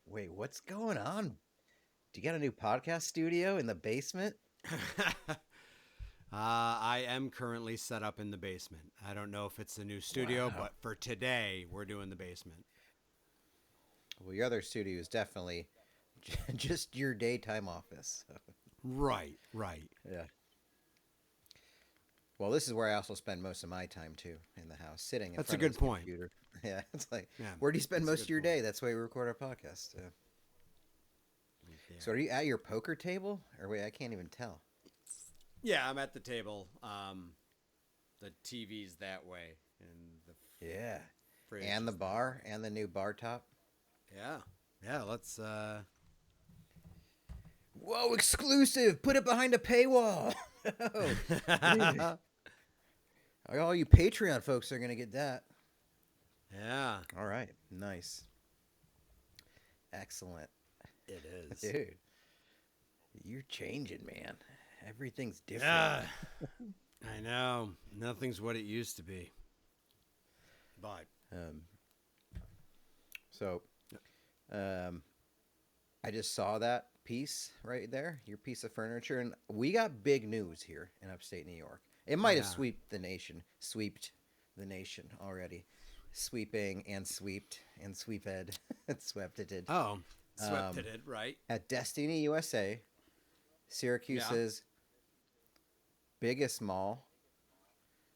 Wait, what's going on? Do you got a new podcast studio in the basement? I am currently set up in the basement. I don't know if it's the new studio, Wow. but for today, we're doing the basement. Well, your other studio is definitely just your daytime office. So, Right, right. yeah. Well, this is where I also spend most of my time too, in the house, sitting in That's a front of good this point. computer. Yeah, it's like, Yeah, where do you spend that's a most of good your point. day? That's why we record our podcast. Yeah. Yeah. So, are you at your poker table, or wait? I can't even tell. Yeah, I'm at the table. The TV's that way, and the Yeah, fridge and the is that bar, way. and the new bar top. Yeah, yeah. Let's. Whoa, exclusive! Put it behind a paywall. Oh, dude. All you Patreon folks are gonna get that. Yeah, All right, nice, excellent, it is. dude. You're changing, man. Everything's different. Yeah, I know. Nothing's what it used to be. But Um, so, um, I just saw that piece right there, your piece of furniture, and we got big news here in upstate New York. It might have yeah. sweeped the nation already, sweeping and sweeped and sweeped, swept it did. Oh, swept Um, it, right? at Destiny USA, Yeah. Syracuse's biggest mall.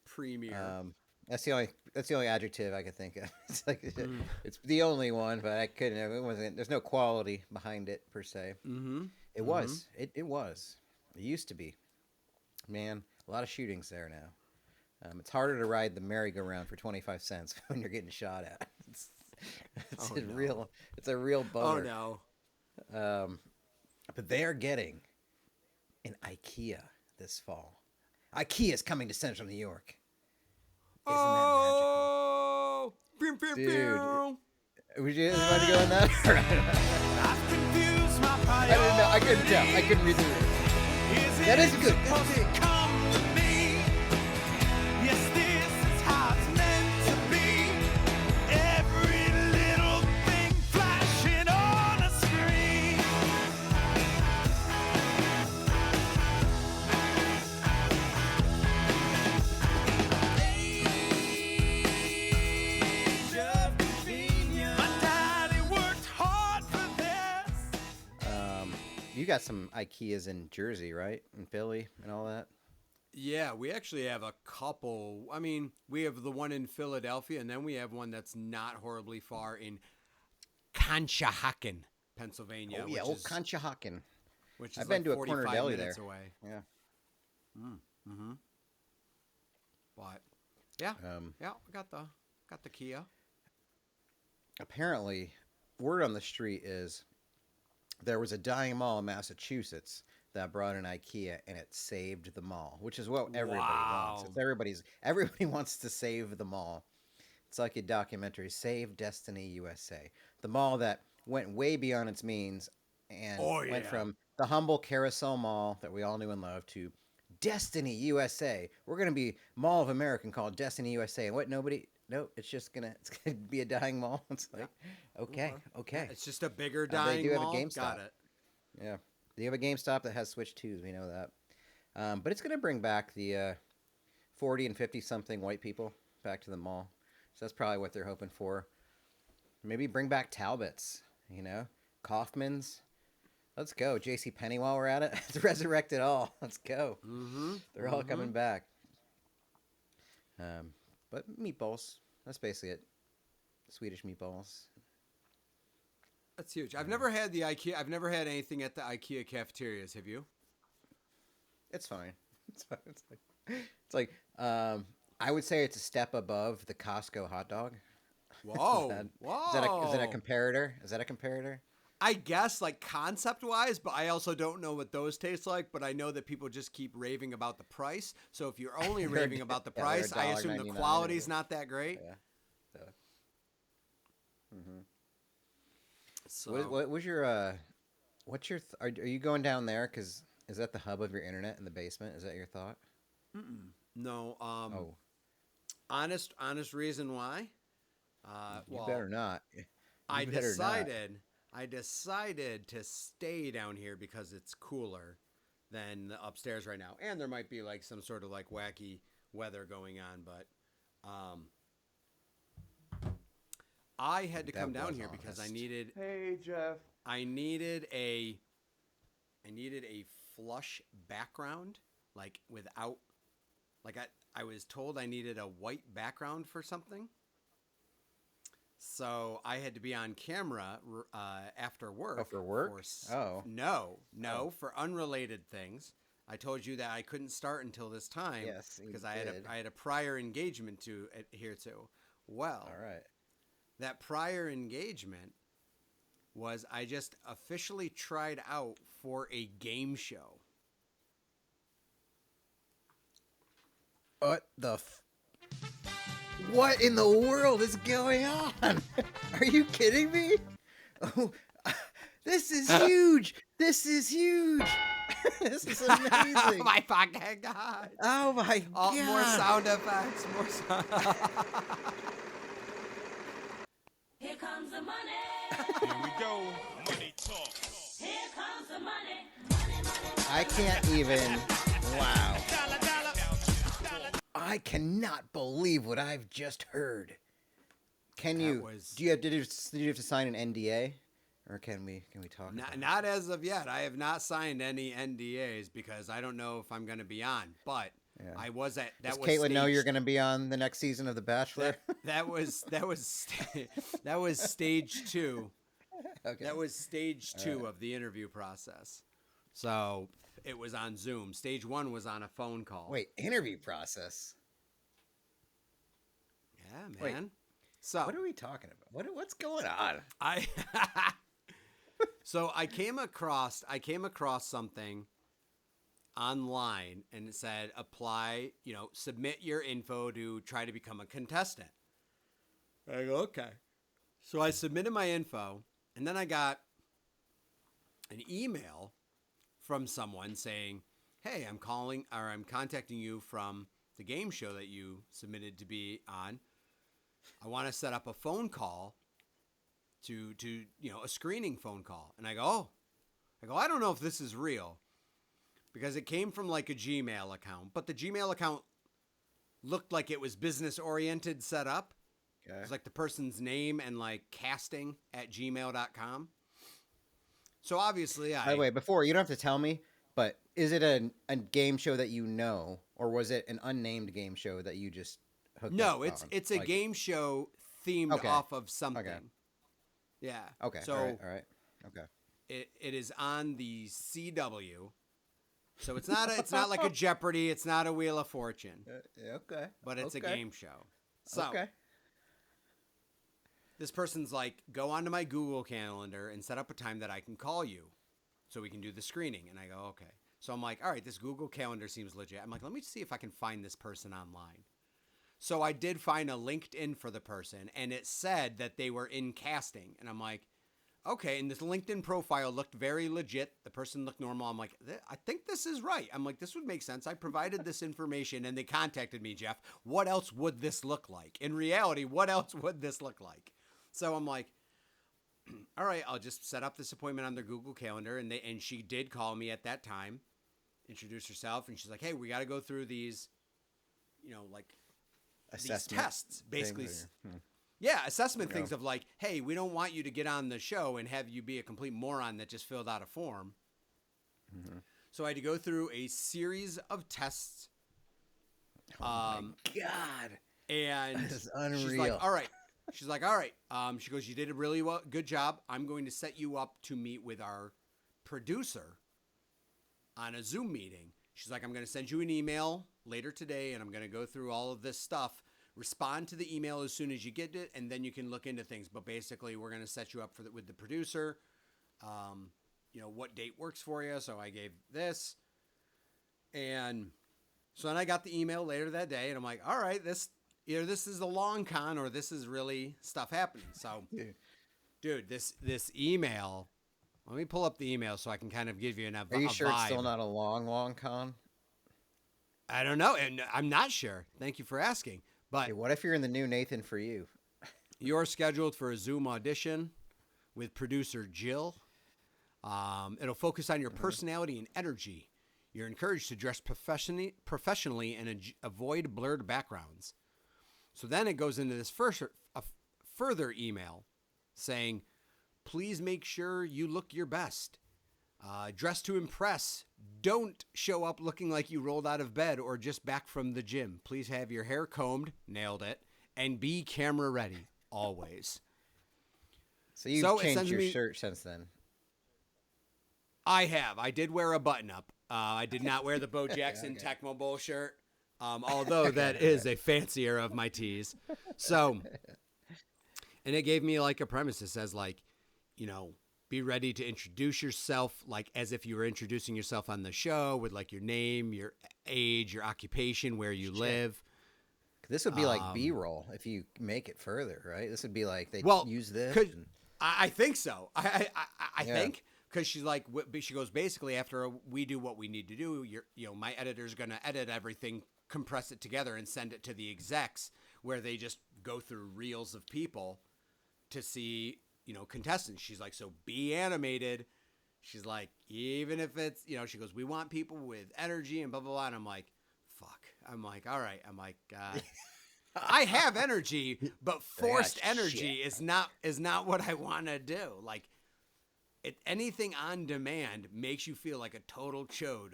Premier. Um, that's the only adjective I could think of. It's like Mm. it's the only one, but I couldn't. It wasn't. There's no quality behind it per se. Mm-hmm. It Mm-hmm. was. It was. It used to be. Man, a lot of shootings there now. It's harder to ride the merry-go-round for 25 cents when you're getting shot at. It's Oh a no. real. It's a real Oh boner. no. Um, but they are getting an IKEA this fall. IKEA is coming to Central New York. Isn't that magical, Oh. Pew, pew, dude? pew. Would you want to go on that? I've confused my I didn't know. I couldn't tell. I couldn't read the priorities. lyrics. Is That is it good. supposed That's to it. come to me? Yes, this is how it's meant to be. Every little thing flashing on a screen. Age of convenience. My daddy worked hard for this. You got some IKEAs in Jersey, right? In Philly and all that. Yeah, we actually have a couple. I mean, we have the one in Philadelphia, and then we have one that's not horribly far in Conshohocken, Pennsylvania, Oh yeah, which old is Conshohocken. which I've is been like to a corner 45 deli minutes there. away. Yeah. But yeah, Um, yeah, we got the Kia. apparently, word on the street is there was a dying mall in Massachusetts that brought an IKEA and it saved the mall, which is what everybody wants. Wow. It's everybody wants to save the mall. It's like a documentary, Save Destiny USA. The mall that went way beyond its means and Oh went yeah. from the humble Carousel Mall that we all knew and loved to Destiny USA. We're gonna be Mall of America called Destiny USA. And what nobody nope, it's gonna be a dying mall. It's Yeah. like, okay, Yeah, okay. it's just a bigger They do dying have a mall. GameStop. Got it. Yeah. They have a GameStop that has Switch 2s, we know that. But it's gonna bring back the 40 and 50 something white people back to the mall. So that's probably what they're hoping for. Maybe bring back Talbots, Kaufman's. Let's go. JC Penney while we're at it. Let's resurrect it all. Let's go. Mm-hmm. They're all coming back. But meatballs. That's basically it. Swedish meatballs. That's huge. I've never had the IKEA. I've never had anything at the IKEA cafeterias. Have you? It's fine. It's fine. It's like I would say it's a step above the Costco hot dog. Whoa. Is that a Whoa. comparator? Is that a comparator? I guess like concept wise, but I also don't know what those taste like. But I know that people just keep raving about the price. So if you're only They're raving about the they're price, I assume the $1.99 quality's not that great. Yeah. So, hmm So what was your what's your are you going down there? Because is that the hub of your internet in the basement? Is that your thought? no, Oh, honest reason why. you Well, better not. I You better not. decided I decided to stay down here because it's cooler than the upstairs right now. And there might be like some sort of like wacky weather going on, but I had to come down here because I needed Hey, Jeff. I needed a flush background, like without, like I was told I needed a white background for something. So I had to be on camera after work. Oh, for work? No, for unrelated things. I told you that I couldn't start until this time. Yes, you because did. I had a prior engagement to adhere to. Well, All right. that prior engagement was I just officially tried out for a game show. What in the world is going on? Are you kidding me? Oh, this is huge. This is huge. This is amazing. Oh my fucking god! Oh my god. More sound effects. More sound. Here comes the money. Here we go. Money talk. Here comes the money. Money, money, money. I can't even. Wow. Dollar, dollar. I cannot believe what I've just heard. Can That you? was- Did you have to sign an NDA, or can we talk? about Not as of yet. I have not signed any NDAs because I don't know if I'm going to be on. But Yeah. I was at that. Does was Caitlin know stage- you're going to be on the next season of The Bachelor? That was stage 2. Okay. That was stage 2 of the interview process. So it was on Zoom. Stage 1 was on a phone call. Wait, interview process. Yeah, Wait. man. So What are we talking about? What's going on? So I came across something online and it said apply, submit your info to try to become a contestant. I go, okay. So I submitted my info and then I got an email from someone saying, "Hey, I'm contacting you from the game show that you submitted to be on. I want to set up a phone call to a screening phone call." And I go, I don't know if this is real because it came from like a Gmail account, but the Gmail account looked like it was business oriented set up. Okay. It was like the person's name and like casting at gmail.com. So obviously By the way, before, you don't have to tell me, but is it a game show that you know, or was it an unnamed game show that you just hooked up no, it's on? a Like- game show themed Okay. off of something. Okay. Yeah. Okay. So all right. Okay. it is on the CW. So it's not like a Jeopardy, it's not a Wheel of Fortune, Okay. but it's a Okay. game show. So Okay. this person's like, go onto my Google Calendar and set up a time that I can call you so we can do the screening. And I go, okay. So I'm like, all right, this Google Calendar seems legit. I'm like, let me see if I can find this person online. So I did find a LinkedIn for the person, and it said that they were in casting. And I'm like, okay. And this LinkedIn profile looked very legit. The person looked normal. I'm like, I think this is right. I'm like, this would make sense. I provided this information, and they contacted me, Jeff. What else would this look like? In reality, what else would this look like? So I'm like, all right, I'll just set up this appointment on their Google Calendar. And she did call me at that time, introduce herself, and she's like, hey, we got to go through these, like these Assessment tests, basically. things or- Yeah, assessment Yeah. things of like, hey, we don't want you to get on the show and have you be a complete moron that just filled out a form. Mm-hmm. So I had to go through a series of tests. God. And That is she's unreal. like, all right. She's like, all right. She goes, you did a really good job. I'm going to set you up to meet with our producer on a Zoom meeting. She's like, I'm going to send you an email later today, and I'm going to go through all of this stuff. Respond to the email as soon as you get it, and then you can look into things. But basically, we're going to set you up with the producer. What date works for you? So I gave this. And so then I got the email later that day, and I'm like, all right, this is a long con, or this is really stuff happening. So, dude, this email, let me pull up the email so I can kind of give you Are you sure vibe. it's still not a long con? I don't know, and I'm not sure. Thank you for asking. But Hey, what if you're in the new Nathan for you? you're scheduled for a Zoom audition with producer Jill. It'll focus on your personality and energy. You're encouraged to dress professionally and avoid blurred backgrounds. So then it goes into this further email saying, please make sure you look your best. Dress to impress. Don't show up looking like you rolled out of bed or just back from the gym. Please have your hair combed, nailed it, and be camera ready always. So you've changed your shirt since then. I have. I did wear a button up. I did not wear the Bo Jackson Tecmo Bowl shirt, although that is a fancier of my tees. So, and it gave me like a premise that says like, you know, be ready to introduce yourself like as if you were introducing yourself on the show with like your name, your age, your occupation, where you live. This would be like B-roll if you make it further, right? This would be like they use this. I think so. I think. Because she's like, she goes, basically, after we do what we need to do, my editor's going to edit everything, compress it together, and send it to the execs, where they just go through reels of people to see, contestants. She's like, so be animated. She's like, even if it's, she goes, we want people with energy and blah, blah, blah. And I'm like, fuck. I'm like, all right. I'm like, I have energy, but forced energy is not what I want to do. Like, anything on demand makes you feel like a total chode.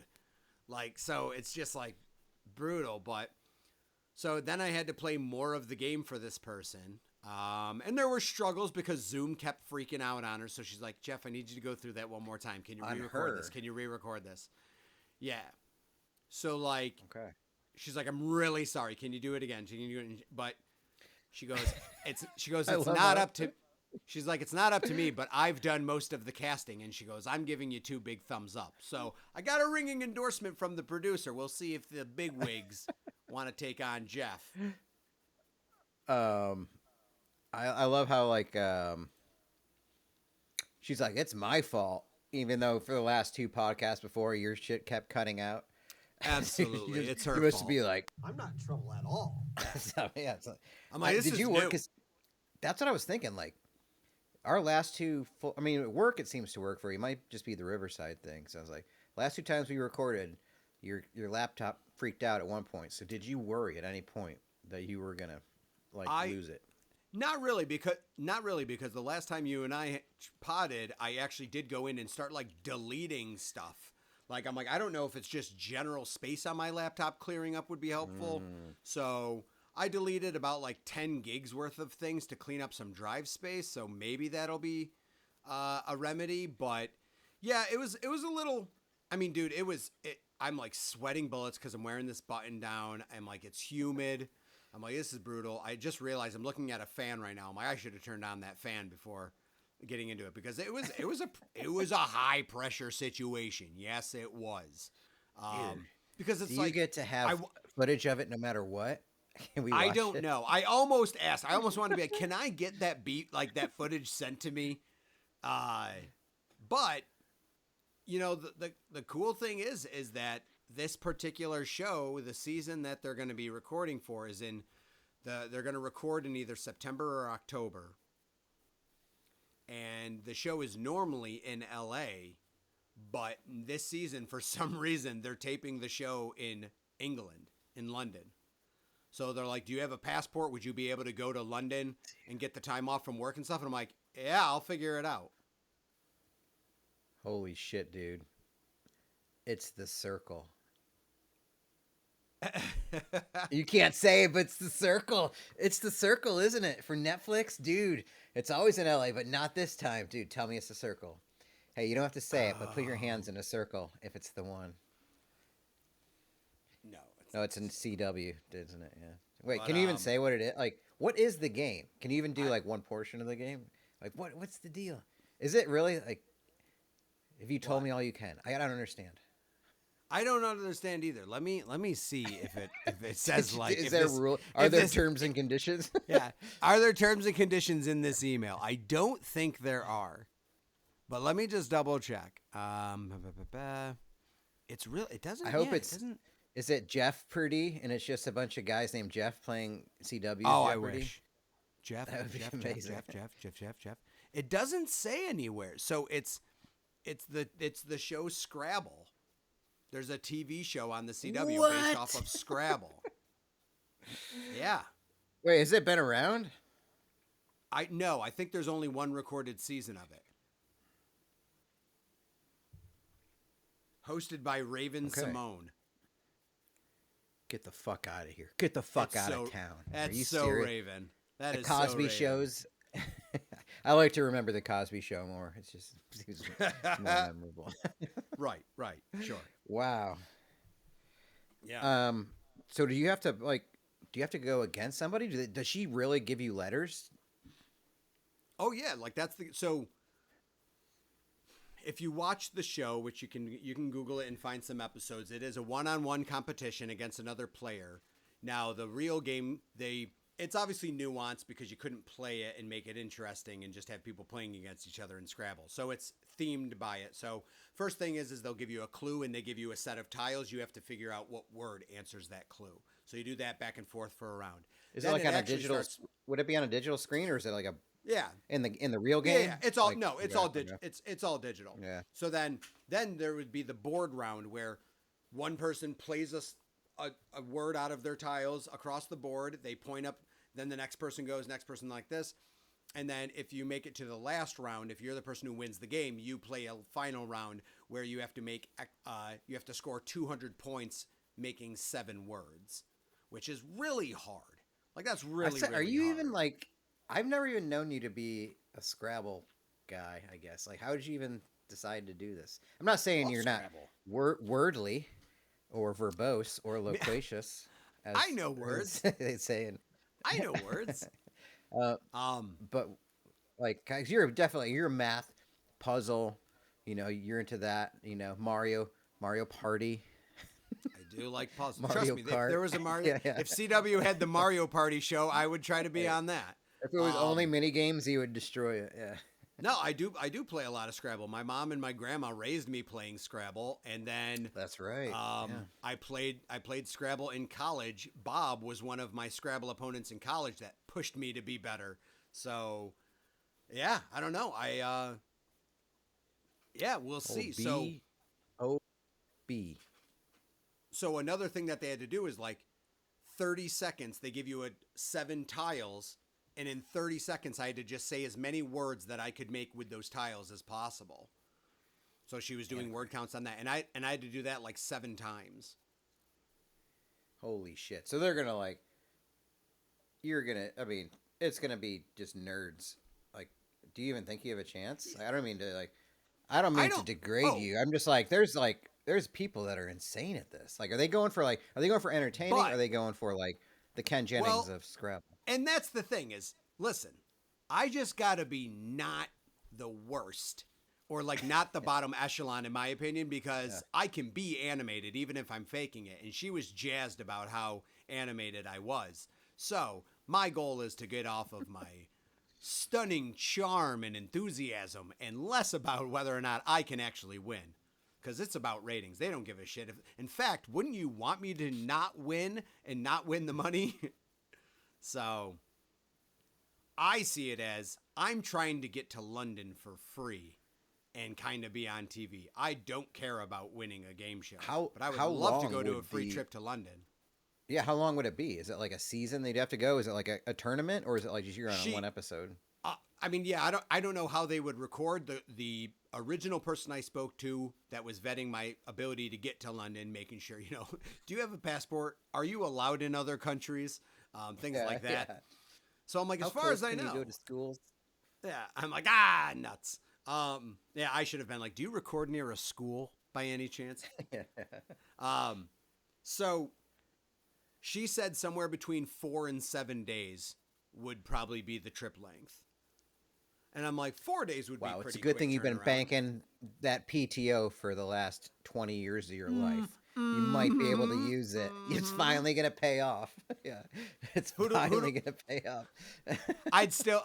Like, so it's just like brutal. But so then I had to play more of the game for this person. And there were struggles because Zoom kept freaking out on her. So she's like, Jeff, I need you to go through that one more time. Can you re-record this? Can you re-record this? Yeah. So like, okay. She's like, I'm really sorry. Can you do it again? Can you do it? But she goes, it's not up to. She's like, it's not up to me, but I've done most of the casting. And she goes, I'm giving you 2 big thumbs up. So I got a ringing endorsement from the producer. We'll see if the big wigs want to take on Jeff. I love how like she's like, it's my fault, even though for the last 2 podcasts before your shit kept cutting out. Absolutely, it's her fault. You must be like, I'm not in trouble at all. So, yeah, it's like, I'm like, did you work? Cause that's what I was thinking. Like our last 2 at work it seems to work for you. It might just be the Riverside thing. So I was like, last 2 times we recorded, your laptop freaked out at one point. So did you worry at any point that you were gonna lose it? Not really, because the last time you and I potted, I actually did go in and start like deleting stuff. Like, I'm like, I don't know if it's just general space on my laptop clearing up would be helpful. So I deleted about like 10 gigs worth of things to clean up some drive space. So maybe that'll be a remedy. But yeah, it was a little, I mean, dude, I'm like sweating bullets because I'm wearing this button down. I'm like, it's humid. I'm like, this is brutal. I just realized I'm looking at a fan right now. I'm like, I should have turned on that fan before getting into it because it was a high pressure situation. Yes, it was. Because it's you get to have footage of it no matter what. Can we watch I don't know. I almost asked. I almost wanted to be like, can I get that that footage sent to me? But the cool thing is that this particular show, the season that they're going to be recording for is they're going to record in either September or October. And the show is normally in LA, but this season, for some reason, they're taping the show in England, in London. So they're like, do you have a passport? Would you be able to go to London and get the time off from work and stuff? And I'm like, yeah, I'll figure it out. Holy shit, dude. It's The Circle. You can't say it, but it's The Circle. It's The Circle, isn't it? For Netflix? Dude, it's always in LA, but not this time. Dude, tell me it's The Circle. Hey, you don't have to say it, but put your hands in a circle if it's the one. No, it's in CW, isn't it? Yeah. Wait, can you even say what it is? Like, what is the game? Can you even do like one portion of the game? Like, what's the deal? Is it really like? If you told me all you can, I don't understand. I don't understand either. Let me see if it says like. Is there rule? Are there terms and conditions? Yeah. Are there terms and conditions in this email? I don't think there are, but let me just double check. It's real. It doesn't. I hope it doesn't. Is it Jeff-pardy and it's just a bunch of guys named Jeff playing CW? Oh, Jeopardy? I wish. Jeff, That would be Jeff, amazing. Jeff. It doesn't say anywhere. So it's the show Scrabble. There's a TV show on the CW based What? off of Scrabble. Yeah. Wait, has it been around? I think there's only one recorded season of it. Hosted by Raven Okay. Simone. Get the fuck out of here. Get the fuck It's out so- of town. Are That's you so serious? Raven. That The is Cosby so Raven. shows. I like to remember the Cosby Show more. It's just it's more memorable. Right, sure. Wow. Yeah. So do you have to go against somebody? Does she really give you letters? Oh yeah, like so. If you watch the show, which you can Google it and find some episodes, it is a one-on-one competition against another player. Now the real game, it's obviously nuanced because you couldn't play it and make it interesting and just have people playing against each other in Scrabble. So it's themed by it. So first thing is they'll give you a clue and they give you a set of tiles. You have to figure out what word answers that clue. So you do that back and forth for a round. Is Then it like on a actually digital? starts- Would it be on a digital screen or is it like a Yeah. in the real Yeah, game? yeah, it's all Like, no, it's yeah, all okay. digital. It's all digital. Yeah. So then there would be the board round where one person plays a word out of their tiles across the board. They point up. Then the next person goes. Next person like this. And then if you make it to the last round, if you're the person who wins the game, you play a final round where you have to score 200 points making 7 words, which is really hard. Like that's really Are you hard. even like? I've never even known you to be a Scrabble guy. I guess. Like, how did you even decide to do this? I'm not saying Love you're Scrabble. not wordly, or verbose, or loquacious. As, I know words. as they say in. I know words. But like, guys, you're a math, puzzle. You're into that. Mario Party. I do like puzzles. Mario Trust me, if Kart. there was a Mario, Yeah, yeah. if CW had the Mario Party show, I would try to be on that. If it was only mini games, he would destroy it. Yeah. No, I do play a lot of Scrabble. My mom and my grandma raised me playing Scrabble, and then That's right. I played Scrabble in college. Bob was one of my Scrabble opponents in college that pushed me to be better. So, yeah, I don't know. We'll see. B. So another thing that they had to do is like 30 seconds. They give you 7 tiles, and in 30 seconds, I had to just say as many words that I could make with those tiles as possible. So she was doing word counts on that, and I had to do that like 7 times. Holy shit! So they're gonna like. I mean, it's gonna be just nerds. Like, do you even think you have a chance? Like, I don't mean to degrade you. I'm just like, there's people that are insane at this. Like, are they going for entertaining? Or are they going for like the Ken Jennings of Scrabble? And that's the thing is, listen, I just got to be not the worst or like not the bottom echelon in my opinion, because I can be animated even if I'm faking it. And she was jazzed about how animated I was. So my goal is to get off of my stunning charm and enthusiasm and less about whether or not I can actually win. Because it's about ratings. They don't give a shit. In fact, wouldn't you want me to not win and not win the money? So I see it as I'm trying to get to London for free and kind of be on TV. I don't care about winning a game show. But I would love to go to a free trip to London. Yeah, how long would it be? Is it like a season they'd have to go? Is it like a tournament, or is it like just you're on one episode? I mean, yeah, I don't know how they would record. The original person I spoke to that was vetting my ability to get to London, making sure, do you have a passport? Are you allowed in other countries? Things like that. Yeah. So I'm like, How as far close as I can know, you go to schools? yeah, I'm like, nuts. Yeah, I should have been like, do you record near a school by any chance? So she said somewhere between 4 and 7 days would probably be the trip length. And I'm like, 4 days would be pretty Wow, it's a good thing you've been turnaround. banking that PTO for the last 20 years of your life. You might be able to use it. It's finally going to pay off. Yeah. It's finally going to pay off. I'd still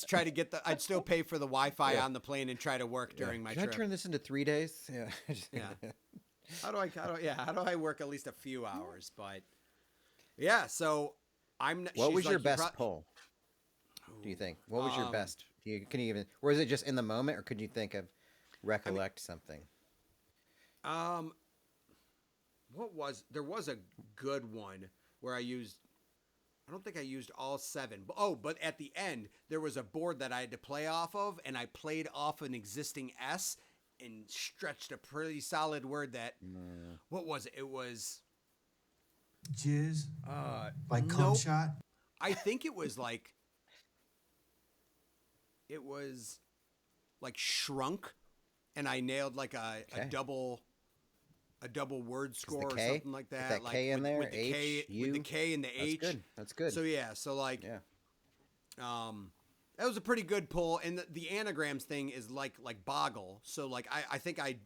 try to I'd still pay for the Wi-Fi on the plane and try to work during my Can trip. I turn this into 3 days? Yeah. Yeah. How do I work at least a few hours? But yeah, so What was your best pull? Do you think? What was your Um, best? Can you even, or is it just in the moment, or could you think of recollect something? Um, there was a good one where I used. I don't think I used all 7. But at the end there was a board that I had to play off of, and I played off an existing S and stretched a pretty solid word. That what was it? It was Jizz, like cum nope. shot. I think it was like shrunk, and I nailed like a Okay. double word score or K? something like Is that. that like K in there? with the K, H, with the U? K and the That's H. good. That's good. So yeah, so like Yeah. that was a pretty good pull, and the anagrams thing is like boggle. So like I think I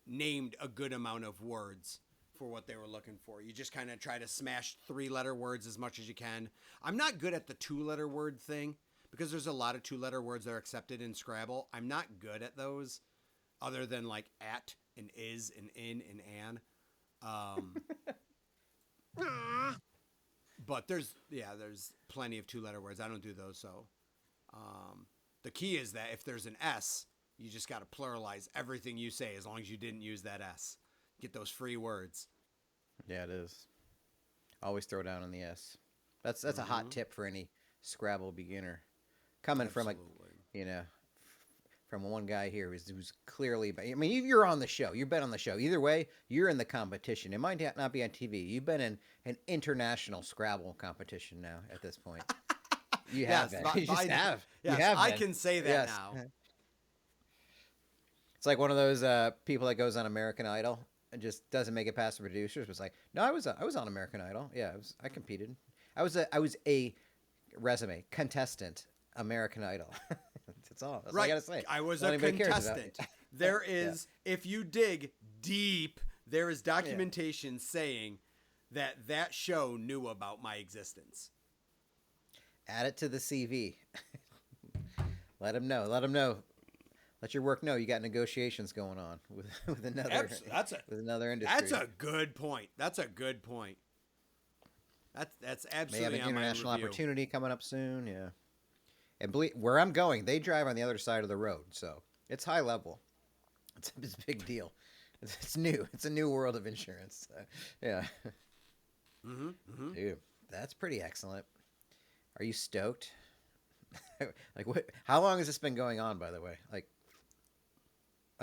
named a good amount of words for what they were looking for. You just kind of try to smash 3-letter words as much as you can. I'm not good at the 2-letter word thing because there's a lot of 2-letter words that are accepted in Scrabble. I'm not good at those, other than like at and is and in and an. But there's plenty of 2-letter words. I don't do those. So the key is that if there's an S, you just got to pluralize everything you say as long as you didn't use that S. Get those free words. Yeah, it is. Always throw down on the S. That's a hot tip for any Scrabble beginner. Coming from from one guy here who's clearly. I mean, you're on the show. You've been on the show. Either way, you're in the competition. It might not be on TV. You've been in an international Scrabble competition now at this point. You have Yes, been. You just have. Yes, you have I been. can say that Yes. now. It's like one of those people that goes on American Idol and just doesn't make it past the producers. Was like, no, I was on American Idol. Yeah, I competed. I was a resume contestant, American Idol. That's all. That's all I gotta say. I was All a anybody cares about. contestant. There is, if you dig deep, there is documentation saying that show knew about my existence. Add it to the CV. Let them know. Let them know. Let your work know you got negotiations going on with another with another industry. That's a good point. That's May absolutely have an on my international review. opportunity coming up soon. Yeah, and where I'm going, they drive on the other side of the road, so it's high level. It's a big deal. It's new. It's a new world of insurance. Yeah. Dude, that's pretty excellent. Are you stoked? Like what? How long has this been going on, by the way? Like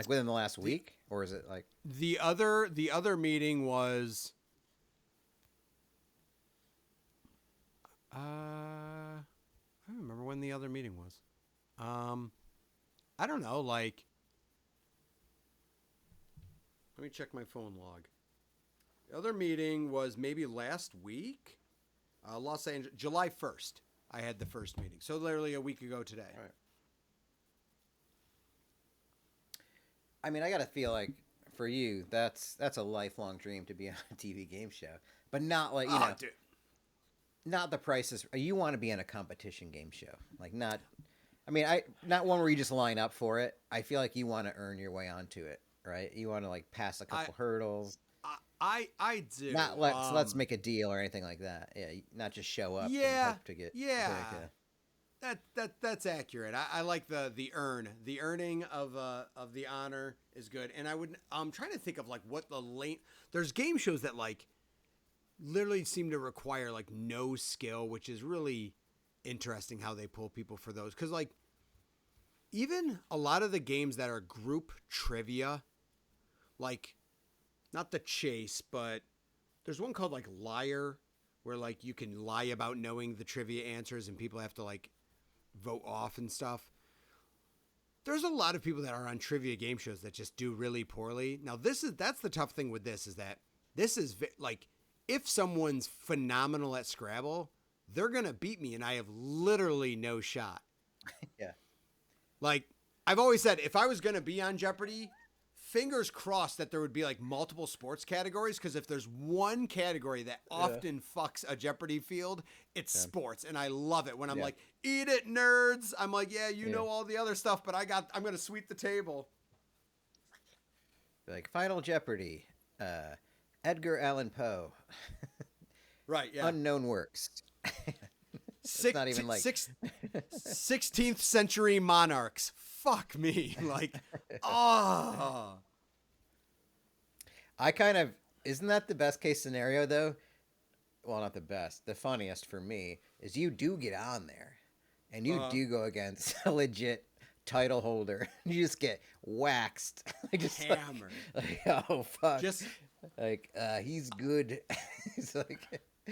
within the last week, or is it like? The other meeting was I don't remember when the other meeting was. I don't know, like let me check my phone log. The other meeting was maybe last week. Los Angeles, July 1st. I had the first meeting. So literally a week ago today. Right. I mean, I gotta feel like for you, that's a lifelong dream to be on a TV game show, but not like Dude. not the prices. You want to be in a competition game show, like not. I mean, not one where you just line up for it. I feel like you want to earn your way onto it, right? You want to like pass a couple hurdles. I do. Not let's make a deal or anything like that. Yeah, not just show up. Yeah, and hope to get That's accurate. I like the earning of the honor is good. And I'm trying to think of like what there's game shows that like literally seem to require like no skill, which is really interesting how they pull people for those. Cause like even a lot of the games that are group trivia, like not the chase, but there's one called like Liar, where like you can lie about knowing the trivia answers and people have to like vote off and stuff. There's a lot of people that are on trivia game shows that just do really poorly. Now that's the tough thing with this is that this is like if someone's phenomenal at Scrabble, they're going to beat me and I have literally no shot. Yeah. Like I've always said, if I was going to be on Jeopardy, fingers crossed that there would be like multiple sports categories. Cause if there's one category that often fucks a Jeopardy field, it's sports. And I love it when I'm like, eat it nerds. I'm like, you know, all the other stuff, but I'm going to sweep the table. Like Final Jeopardy, Edgar Allan Poe. Right. Yeah. Unknown works. Six, not even like 16th century monarchs. Fuck me. Like, oh. I kind of isn't that the best case scenario though? Well, not the best. The funniest for me is you do get on there, and you do go against a legit title holder. You just get waxed. Just Hammered. Like, oh fuck. Just like he's good. He's like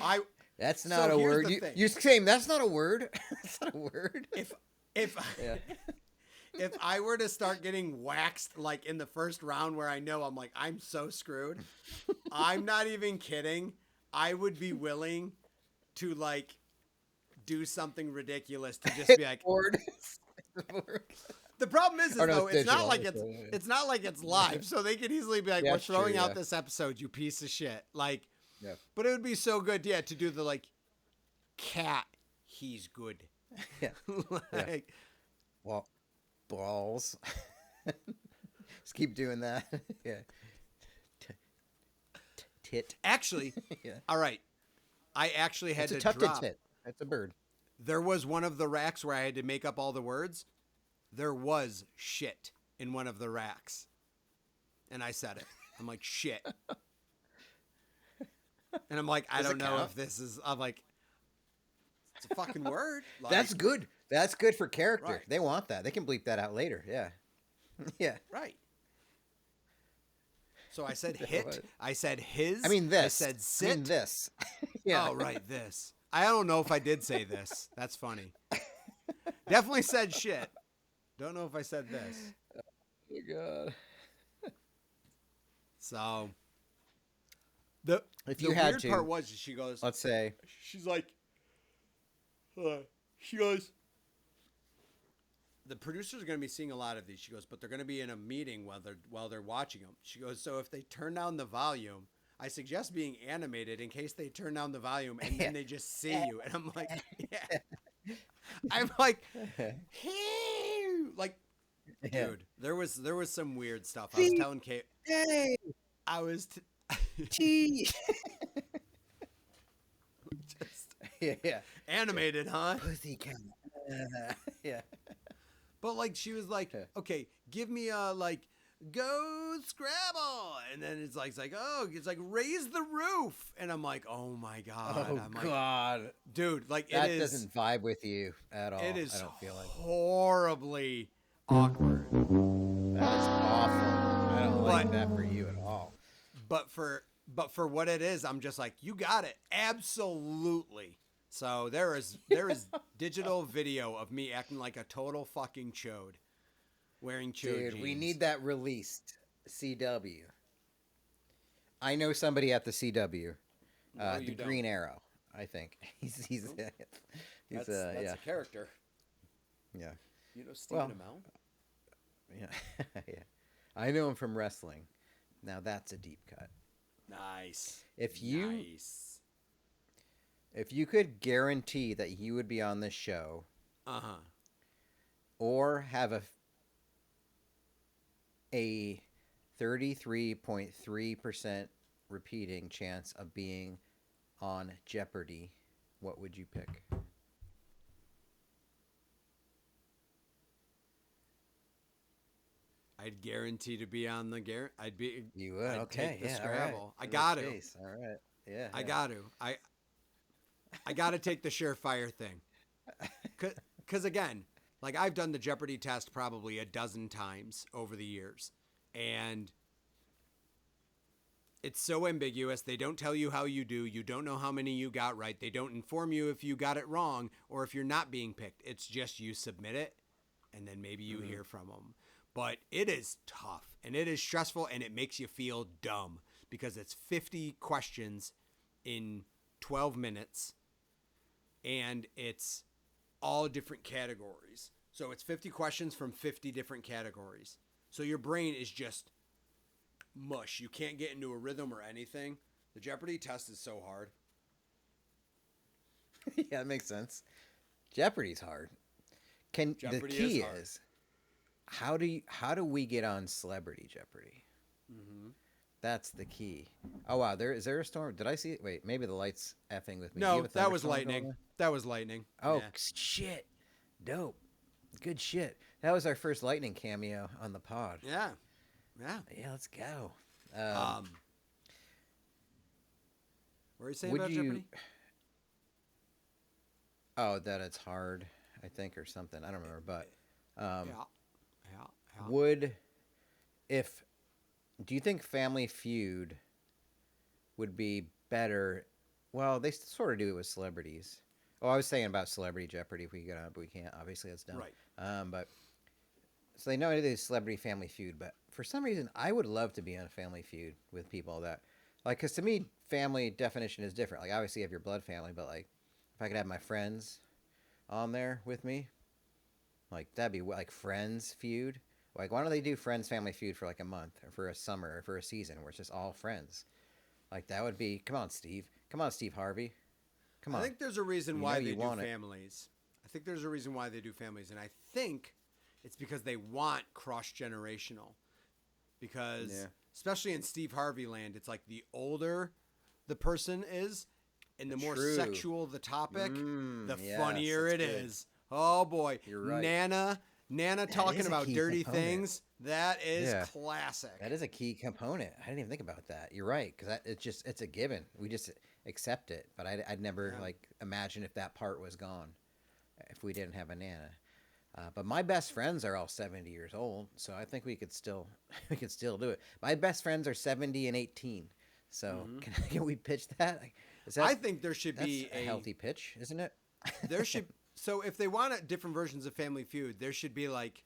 I. That's So not a here's word. the You, thing. you're saying that's not a word. That's not a word. If Yeah. if I were to start getting waxed like in the first round where I know I'm like I'm so screwed, I'm not even kidding. I would be willing to like do something ridiculous to just be like. Word. The problem is Or no, though it's it's not digital. like It's, it's not like it's live, so they could easily be like, Yeah, "We're it's true, throwing out yeah. this episode, you piece of shit." Like, Yeah. but it would be so good, yeah, to do the like, cat, he's good. Yeah. Like, Well, balls. Just keep doing that. Yeah. Tit. actually, Yeah. all right, I actually had It's a to tufted drop. tit. That's a bird. There was one of the racks where I had to make up all the words. There was shit in one of the racks, and I said it. I'm like shit, and I'm like I Does it don't know count? if this is. I'm like, it's a fucking word. Like, That's good. That's good for character. Right. They want that. They can bleep that out later. Yeah. Yeah. right. So I said That hit. was- I said his. I mean this. I said sit. I mean this. Yeah. Oh, right, this. I don't know if I did say this. That's funny. Definitely said shit. Don't know if I said this. Oh God. So the If the you had weird to- part was she goes. Let's say. She's like, she goes. The producers are going to be seeing a lot of these. She goes, but they're going to be in a meeting while they're watching them. She goes, so if they turn down the volume, I suggest being animated in case they turn down the volume and then they just see you. And I'm like, yeah. I'm like, hey, like, Yeah. dude, there was some weird stuff. I was telling Kate, Hey. I was Tea. just Yeah. animated, huh? Pussy cat. Yeah. But like she was like, Yeah. okay, give me a like go Scrabble, and then it's like raise the roof, and I'm like, oh my god, Oh I'm like, God. dude, like That it is doesn't vibe with you at all. it is I don't feel like horribly awkward. that is awful. I don't like But- that for you at all. But for what it is, I'm just like, you got it, absolutely. So there is digital video of me acting like a total fucking chode, wearing chode Dude, we jeans. need that released. CW. I know somebody at the CW. No, The you don't. Green Arrow, I think. He's That's yeah. a character. Yeah. You know Stephen Well, Amell? Yeah. Yeah. I know him from wrestling. Now that's a deep cut. Nice. If you Nice. if you could guarantee that you would be on this show Uh-huh. or have a 33.3% repeating chance of being on Jeopardy, what would you pick? I'd guarantee to be on the I'd be You would? I'd Okay. take the Yeah. Scrabble. All right. I In got this to. case, all right. Yeah. I yeah. got to. I got to take the surefire thing. Cuz again, like I've done the Jeopardy test probably a dozen times over the years, and it's so ambiguous. They don't tell you how you do. You don't know how many you got right. They don't inform you if you got it wrong or if you're not being picked. It's just you submit it and then maybe you hear from them. But it is tough and it is stressful and it makes you feel dumb because it's 50 questions in 12 minutes and it's all different categories. So it's 50 questions from 50 different categories. So your brain is just mush. You can't get into a rhythm or anything. The Jeopardy test is so hard. Yeah, that makes sense. Jeopardy's hard. The Jeopardy key is hard. is how do we get on Celebrity Jeopardy? Mm-hmm. That's the key. Oh wow, is there a storm? Did I see it? Wait, maybe the light's effing with me. Do you No, have a that was thunderstorm going lightning. on? That was lightning. Oh Yeah. shit! Dope. Good shit. That was our first lightning cameo on the pod. Yeah. Yeah. Yeah, let's go. What are you saying Would about you? Jeopardy? Oh, that it's hard, I think, or something. I don't remember, but Yeah. Yeah. would if do you think Family Feud would be better? Well, they sort of do it with celebrities. Oh, I was saying about Celebrity Jeopardy if we get on, but we can't. Obviously, that's dumb. Right. But so they know it is Celebrity Family Feud, but for some reason, I would love to be on a Family Feud with people that like, because to me, family definition is different. Like, obviously, you have your blood family, but like, if I could have my friends on there with me, like that'd be like Friends Feud. Like, why don't they do Friends Family Feud for like a month or for a summer or for a season where it's just all friends? Like, that would be. Come on, Steve. Come on, Steve Harvey. Come on. I think there's a reason You why know they you do want it. families. I think there's a reason why they do families, and I think it's because they want cross generational. Because Yeah. especially in Steve Harvey land, it's like the older the person is, and the more True. sexual the topic, the yes, funnier that's it good. is. Oh boy, You're right. Nana That talking is a about key dirty component. things. That is Yeah. classic. That is a key component. I didn't even think about that. You're right, because it's a given. We just accept it. But I'd never Yeah. like imagine if that part was gone, if we didn't have a Nana. But my best friends are all 70 years old, so I think we could still do it. My best friends are 70 and 18. So can we pitch that? Like, is that I think there should that's be a healthy pitch, isn't it? there should so if they want different versions of Family Feud, there should be like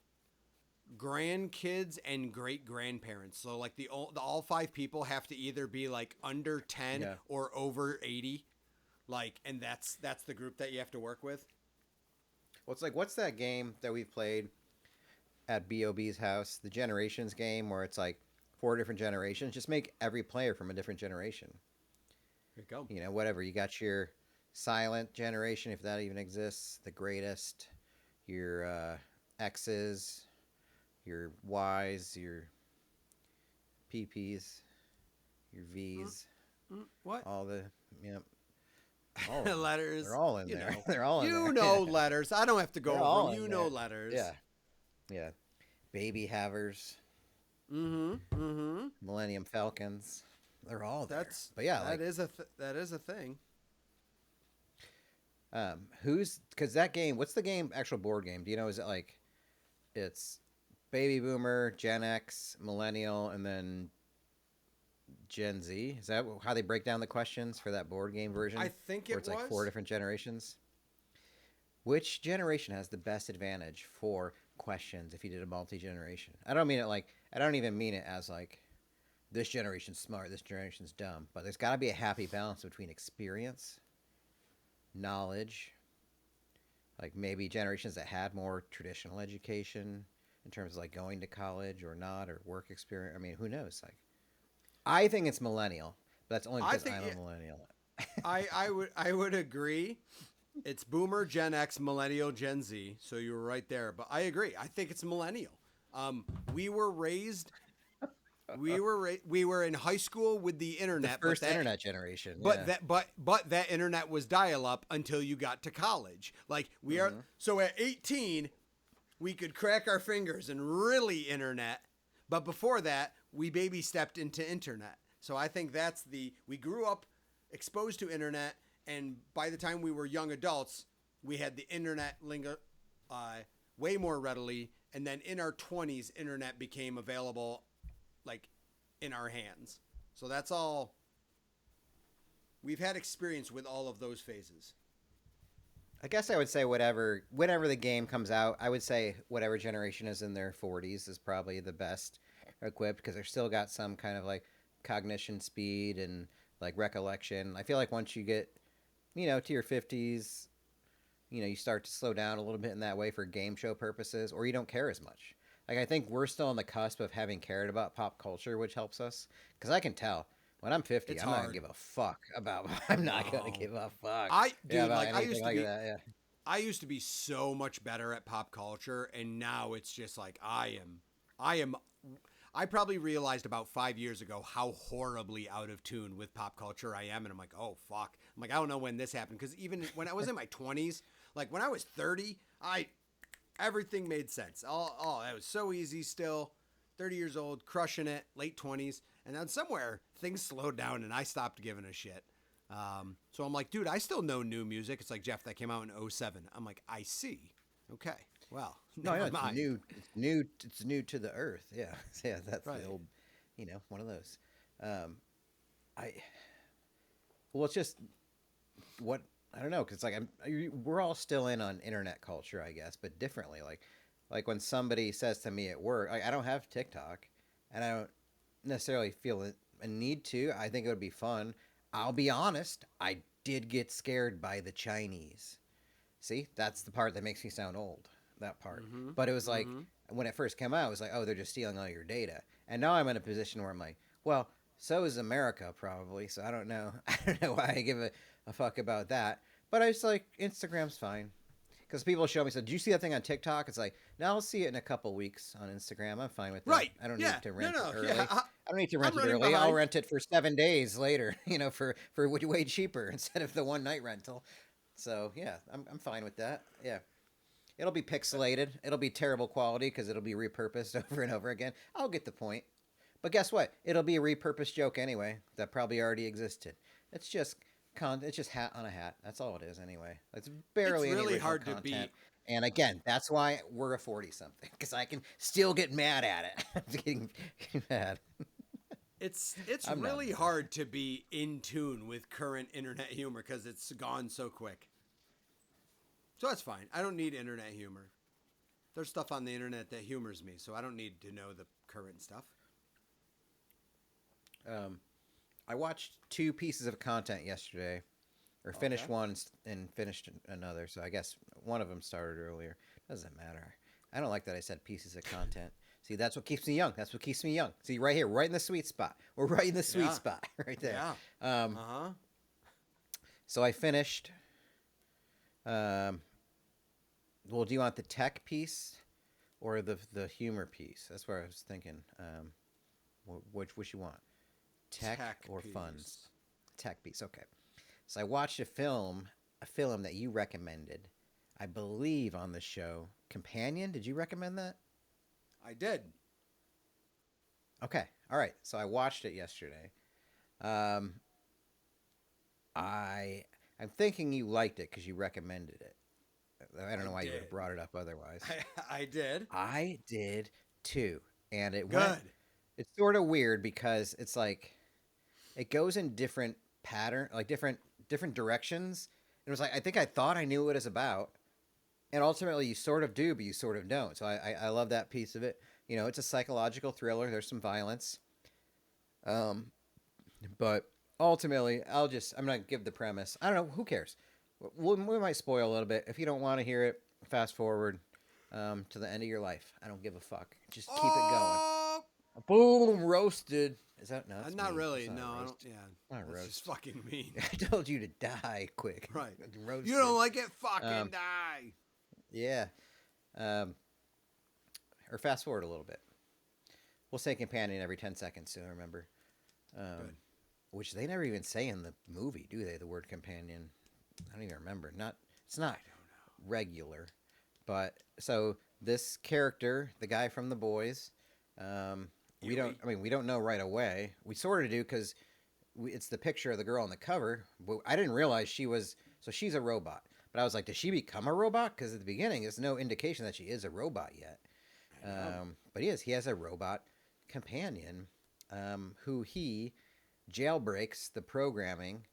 grandkids and great grandparents. So like the all five people have to either be like under 10 Yeah. or over 80. Like, and that's the group that you have to work with. Well, it's like, what's that game that we've played at BOB's house? The Generations game, where it's like 4 different generations. Just make every player from a different generation. Here you go. You know, whatever. You got your silent generation, if that even exists, the greatest, your X's, your Y's, your PP's, your V's, What? all the, you know, all of them. Letters. They're all in you there. know. They're all in there. You know letters. I don't have to go They're all over them. in You know there. letters. Yeah. Yeah. Baby havers. Millennium Falcons. They're all there. But yeah, like, that is a thing. who's, because that game, what's the game, actual board game? Do you know, is it like, it's Baby Boomer, Gen X, Millennial, and then Gen Z? Is that how they break down the questions for that board game version? I think where it it's like was. 4 different generations. Which generation has the best advantage for questions if you did a multi-generation? I don't mean it like, I don't even mean it as like, this generation's smart, this generation's dumb. But there's got to be a happy balance between experience, knowledge, like maybe generations that had more traditional education in terms of like going to college or not, or work experience. I mean, who knows? Like, I think it's millennial, but that's only I because think I'm it- a millennial. I would agree. It's Boomer, Gen X, Millennial, Gen Z. So you were right there. But I agree. I think it's millennial. We were raised. We were in high school with the The internet. first but that, internet generation. But yeah. that internet was dial up until you got to college. Like we are. So at 18, we could crack our fingers and really internet. But before that, we baby stepped into internet. So I think we grew up exposed to internet. And by the time we were young adults, we had the internet lingo way more readily. And then in our 20s, internet became available like in our hands. So that's all. We've had experience with all of those phases. I guess I would say whenever the game comes out, I would say whatever generation is in their 40s is probably the best equipped, because they've still got some kind of like cognition speed and like recollection. I feel like once you get, to your 50s, you start to slow down a little bit in that way for game show purposes, or you don't care as much. Like, I think we're still on the cusp of having cared about pop culture, which helps us, because I can tell when I'm 50, It's I'm not hard. gonna give a fuck about. I'm not gonna No. give a fuck. Dude, about like I anything used to like be. that. Yeah. I used to be so much better at pop culture, and now it's just like I am. I probably realized about 5 years ago how horribly out of tune with pop culture I am, and I'm like, oh fuck. I'm like, I don't know when this happened, because even when I was in my 20s, like when I was 30, Everything made sense. That was so easy still. 30 years old, crushing it, late 20s. And then somewhere things slowed down and I stopped giving a shit. So I'm like, dude, I still know new music. It's like, Jeff, that came out in '07. I'm like, I see. Okay. Well, No, never it's mind. new. It's new. It's new to the earth. Yeah, yeah. That's Right. the old, one of those. Well, it's just what I don't know, because we're all still in on internet culture, I guess, but differently. Like when somebody says to me at work, I don't have TikTok, and I don't necessarily feel a need to. I think it would be fun. I'll be honest. I did get scared by the Chinese. See, that's the part that makes me sound old. That part. But it was like when it first came out, it was like, oh, they're just stealing all your data. And now I'm in a position where I'm like, well, so is America probably. So I don't know. I don't know why I give a fuck about that. But I just like Instagram's fine. Because people show me, so did you see that thing on TikTok? It's like, no, I'll see it in a couple weeks on Instagram. I'm fine with that. Right. I don't Yeah. need to rent No, it early. yeah. I don't need to rent I'm it running early. I'll behind. rent it for 7 days later, for way cheaper instead of the one night rental. So yeah, I'm fine with that. Yeah. It'll be pixelated. It'll be terrible quality because it'll be repurposed over and over again. I'll get the point. But guess what? It'll be a repurposed joke anyway that probably already existed. It's just it's just hat on a hat. That's all it is anyway. It's barely It's any really original hard to content. beat. And again, that's why we're a 40-something, because I can still get mad at it. I'm getting mad. It's I'm not really mad. hard to be in tune with current internet humor because it's gone so quick. So that's fine. I don't need internet humor. There's stuff on the internet that humors me, so I don't need to know the current stuff. I watched 2 pieces of content yesterday, or finished Okay. one and finished another. So I guess one of them started earlier. Doesn't matter. I don't like that I said pieces of content. See, that's what keeps me young. That's what keeps me young. See, right here, right in the sweet spot. We're right in the sweet Yeah. spot, right there. Yeah. Um, So I finished. Well, do you want the tech piece or the humor piece? That's where I was thinking. Which you want? Tech or piece. funds? Tech piece. Okay. So I watched a film that you recommended, I believe, on the show Companion. Did you recommend that? I did. Okay. All right. So I watched it yesterday. I'm thinking you liked it because you recommended it. I don't know why you would have did. brought it up otherwise. I did. I did too, and Good. It's sort of weird because it's like it goes in different different directions. It was like I thought I knew what it's about, and ultimately you sort of do, but you sort of don't. So I love that piece of it. It's a psychological thriller. There's some violence, but ultimately I'm gonna give the premise. I don't know. Who cares? We might spoil a little bit. If you don't want to hear it, fast forward to the end of your life. I don't give a fuck. Just keep it going. Oh, Boom, roasted. Is that no? That's not mean. really. That's not No, a I roast. don't. Yeah, Not a that's roast. just fucking mean. I told you to die quick. Right. Roasted. You don't like it? Fucking Um, die. Yeah. Or fast forward a little bit. We'll say companion every 10 seconds, so remember. Good. Which they never even say in the movie, do they? The word companion. I don't even remember. It's not regular. But so this character, the guy from The Boys, we don't know right away. We sort of do because it's the picture of the girl on the cover. But I didn't realize she's a robot. But I was like, does she become a robot? Because at the beginning, there's no indication that she is a robot yet. But he has a robot companion who he jailbreaks the programming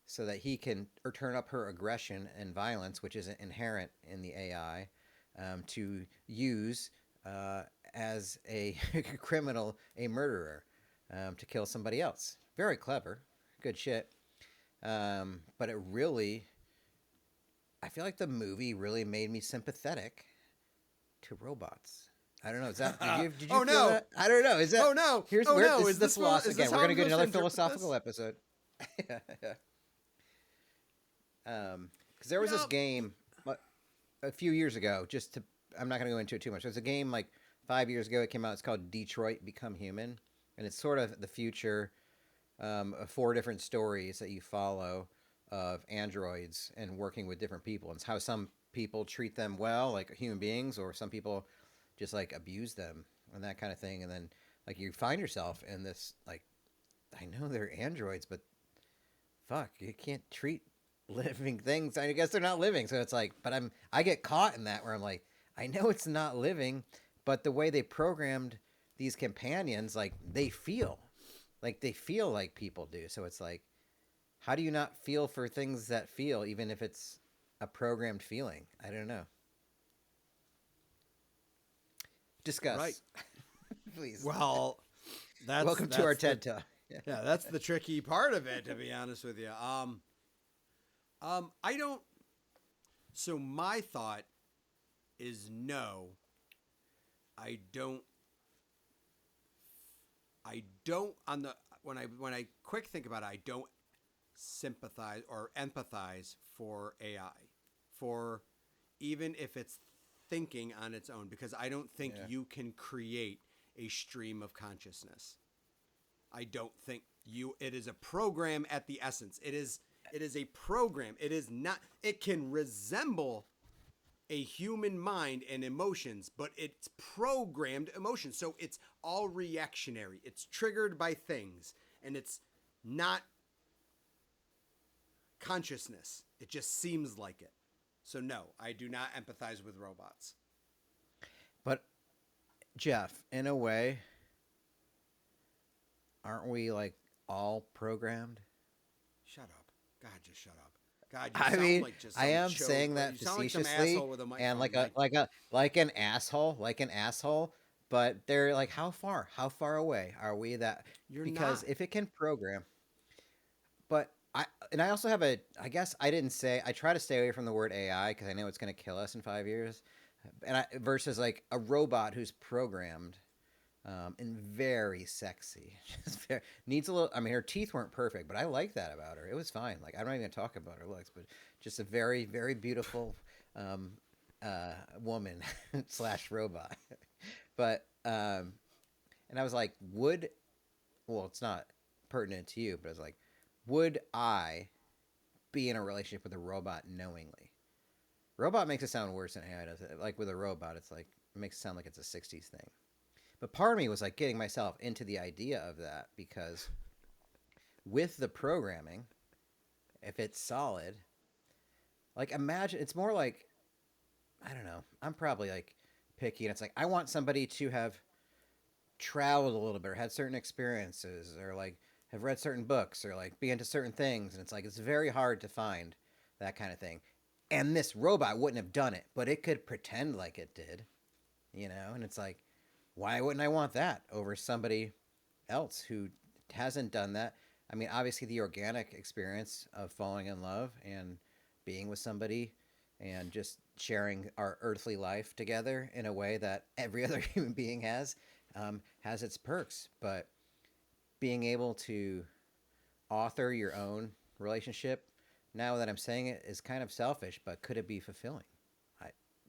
so that he can turn up her aggression and violence, which is inherent in the AI, to use as a criminal, a murderer, to kill somebody else. Very clever. Good shit. But I feel like the movie really made me sympathetic to robots. I don't know. Is that did you Oh, feel no. that? I don't know. Is that? Oh, no. Here's Oh, where no. this Is is the this philosophy is this again. We're how gonna I'm get another supposed to interpret philosophical episode. Because there was this Yep. game a few years ago. I'm not gonna go into it too much. There's a game like 5 years ago. It came out. It's called Detroit Become Human, and it's sort of the future of 4 different stories that you follow of androids and working with different people, and how some people treat them well, like human beings, or some people just like abuse them and that kind of thing. And then like you find yourself in this like, I know they're androids, but fuck, you can't treat living things. I guess they're not living, so it's like, but I get caught in that where I'm like, I know it's not living, but the way they programmed these companions, like they feel like people do. So it's like, how do you not feel for things that feel, even if it's a programmed feeling? I don't know. Discuss. Right. Please. Well, Welcome to our TED Talk. Yeah, that's the tricky part of it, to be honest with you. I don't. So my thought is no. I don't. On the when I quick think about it, I don't sympathize or empathize for AI, for even if it's thinking on its own, because I don't think you can create a stream of consciousness. I don't think it is a program at the essence. It is a program. It is not, it can resemble a human mind and emotions, but it's programmed emotions. So it's all reactionary. It's triggered by things, and it's not consciousness. It just seems like it. So no, I do not empathize with robots. But Jeff, in a way, aren't we like all programmed? Shut up. God, just shut up. God, you I sound mean, like just I some am choke, saying that you sound like some facetiously asshole with a microphone. and like an asshole. But they're like, how far away are we that? You're because not. if it can program, but I also have I guess I didn't say, I try to stay away from the word AI because I know it's going to kill us in 5 years, versus like a robot who's programmed. And very sexy. Just needs a little. I mean, her teeth weren't perfect, but I like that about her. It was fine. Like, I'm not even gonna talk about her looks, but just a very, very beautiful woman slash robot. But and I was like, well, it's not pertinent to you, but I was like, would I be in a relationship with a robot knowingly? Robot makes it sound worse than AI does. Like with a robot, it's like, it makes it sound like it's a '60s thing. But part of me was like getting myself into the idea of that, because with the programming, if it's solid, like imagine, it's more like, I don't know, I'm probably like picky, and it's like, I want somebody to have traveled a little bit or had certain experiences or like have read certain books or like be into certain things. And it's like, it's very hard to find that kind of thing. And this robot wouldn't have done it, but it could pretend like it did, and it's like, why wouldn't I want that over somebody else who hasn't done that? I mean, obviously the organic experience of falling in love and being with somebody and just sharing our earthly life together in a way that every other human being has its perks. But being able to author your own relationship, now that I'm saying it, is kind of selfish, but could it be fulfilling?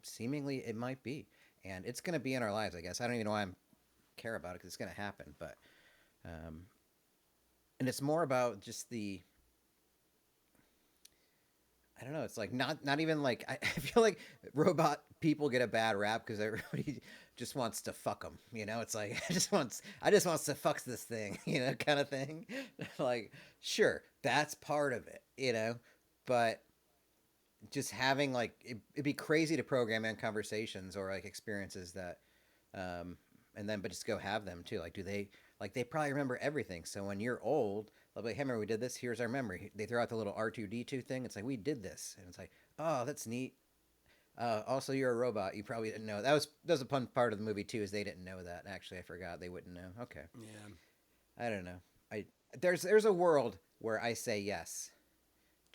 Seemingly it might be. And it's going to be in our lives, I guess. I don't even know why I care about it, because it's going to happen. But, and it's more about just the, I don't know. It's like not even like, I feel like robot people get a bad rap because everybody just wants to fuck them. It's like, I just wants to fuck this thing, kind of thing. Like, sure, that's part of it, but just having like, it'd be crazy to program in conversations or like experiences that, and then, but just go have them too. Like, they probably remember everything. So when you're old, they'll be like, hey, remember we did this? Here's our memory. They throw out the little R2D2 thing. It's like, we did this. And it's like, oh, that's neat. Also, you're a robot. You probably didn't know. That was a fun part of the movie too, is they didn't know that. Actually, I forgot. They wouldn't know. Okay. Yeah. I don't know. There's a world where I say yes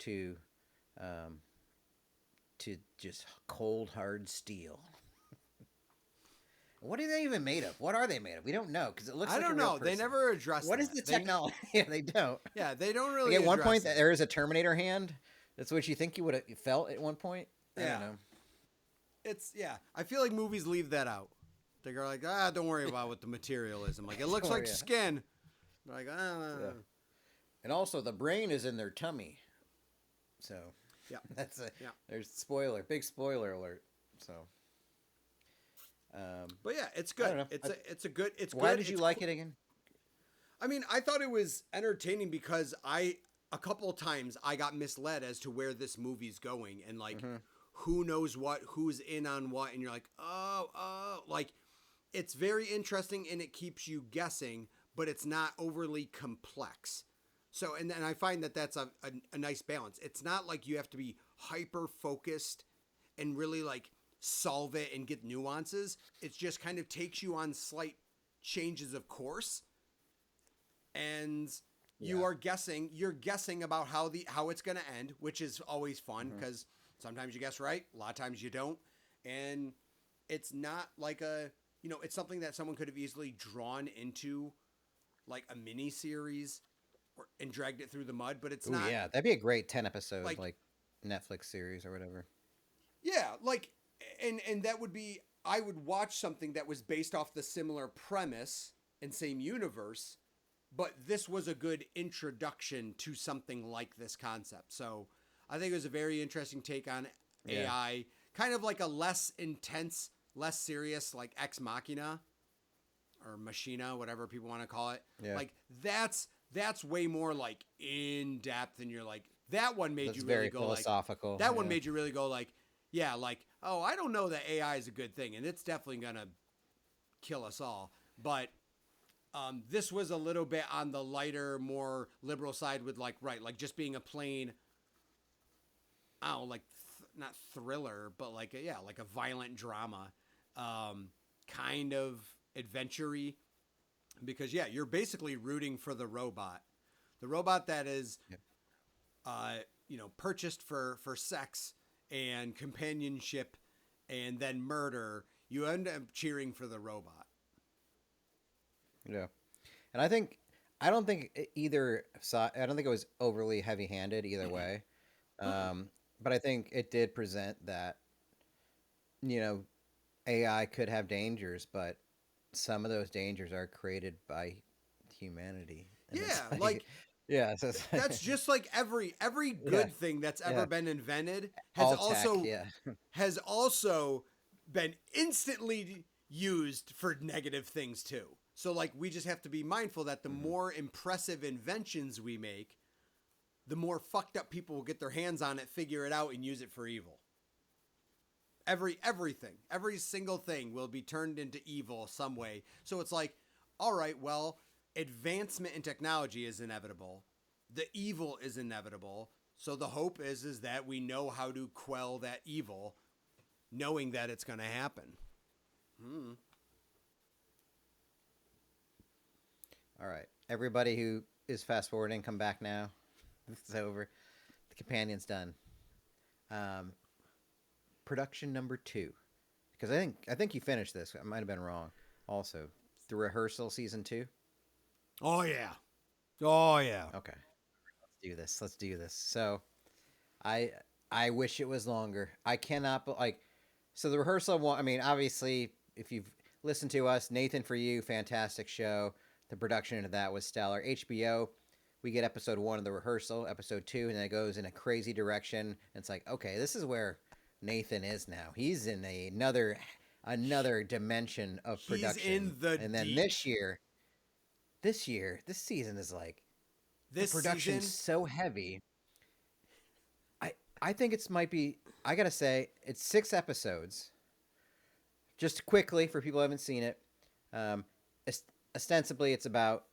to just cold hard steel. What are they even made of? What are they made of? We don't know, because it looks. I like don't a real know. They person. never address. What is the technology? Yeah, they don't. Yeah, they don't really. Like at one address point, it. there is a Terminator hand. That's what you think you would have felt at one point. I Yeah. don't know. I feel like movies leave that out. They're like, don't worry about what the material is. I'm like, it looks Oh, like yeah. skin. They're like, Yeah. And also, the brain is in their tummy. So. Yeah. That's a Yeah. there's big spoiler alert. So, But yeah, it's I don't good. know. It's a good. It's why good. did you It's like cool. it again? I mean, I thought it was entertaining because a couple of times I got misled as to where this movie's going and like who knows what, who's in on what, and you're like, oh, like it's very interesting and it keeps you guessing, but it's not overly complex. So, and I find that that's a nice balance. It's not like you have to be hyper focused and really like solve it and get nuances. It just kind of takes you on slight changes of course, and you're guessing about how it's going to end, which is always fun because sometimes you guess right, a lot of times you don't, and it's not like it's something that someone could have easily drawn into like a mini series and dragged it through the mud, but it's Oh not. yeah, that'd be a great 10 episode Like- Netflix series or whatever. Yeah, like and that would be, I would watch something that was based off the similar premise and same universe, but this was a good introduction to something like this concept. So I think it was a very interesting take on AI, kind of like a less intense, less serious, like Ex Machina or Machina, whatever people want to call it. Yeah. Like that's way more like in depth, and you're like, that one made That's you very really go philosophical. like, that one yeah. made you really go like, yeah, like, oh, I don't know that AI is a good thing, and it's definitely gonna kill us all. But this was a little bit on the lighter, more liberal side with like just being a plain, I don't know, like not thriller, but like like a violent drama, kind of adventure-y. Because you're basically rooting for the robot that is, purchased for sex and companionship, and then murder. You end up cheering for the robot. Yeah, and I don't think either side. I don't think it was overly heavy-handed either way. But I think it did present that AI could have dangers, but some of those dangers are created by humanity. And it's Yeah, like yeah, so it's that's just like every good thing that's ever Yeah. been invented has all also tech, yeah. has also been instantly used for negative things too. So like we just have to be mindful that the more impressive inventions we make, the more fucked up people will get their hands on it, figure it out, and use it for evil. Everything, every single thing will be turned into evil some way. So it's like, all right, well, advancement in technology is inevitable. The evil is inevitable. So the hope is that we know how to quell that evil, knowing that it's going to happen. All right, everybody who is fast forwarding, come back now. It's over. The companion's done. Production number 2, because I think you finished this. I might have been wrong. Also, the Rehearsal season 2. Oh yeah. Oh yeah. Okay, let's do this. So, I wish it was longer. I cannot so the Rehearsal one. I mean, obviously, if you've listened to us, Nathan For You, fantastic show. The production of that was stellar. HBO, we get episode 1 of the Rehearsal, episode 2, and then it goes in a crazy direction. And it's like, okay, this is where Nathan is now. He's in another dimension of production. He's in the and then deep. this season is like This the production's season, so heavy. I think might be. I gotta say, it's 6 episodes. Just quickly for people who haven't seen it, ostensibly it's about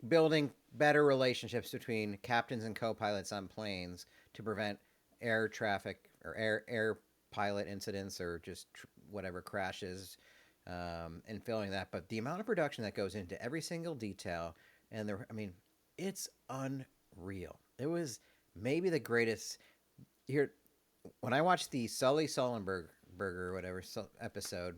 building better relationships between captains and co-pilots on planes to prevent air traffic or air pilot incidents or just whatever crashes, and filming that. But the amount of production that goes into every single detail, and it's unreal. It was maybe the greatest. Here, when I watched the Sully Sullenberger or whatever episode,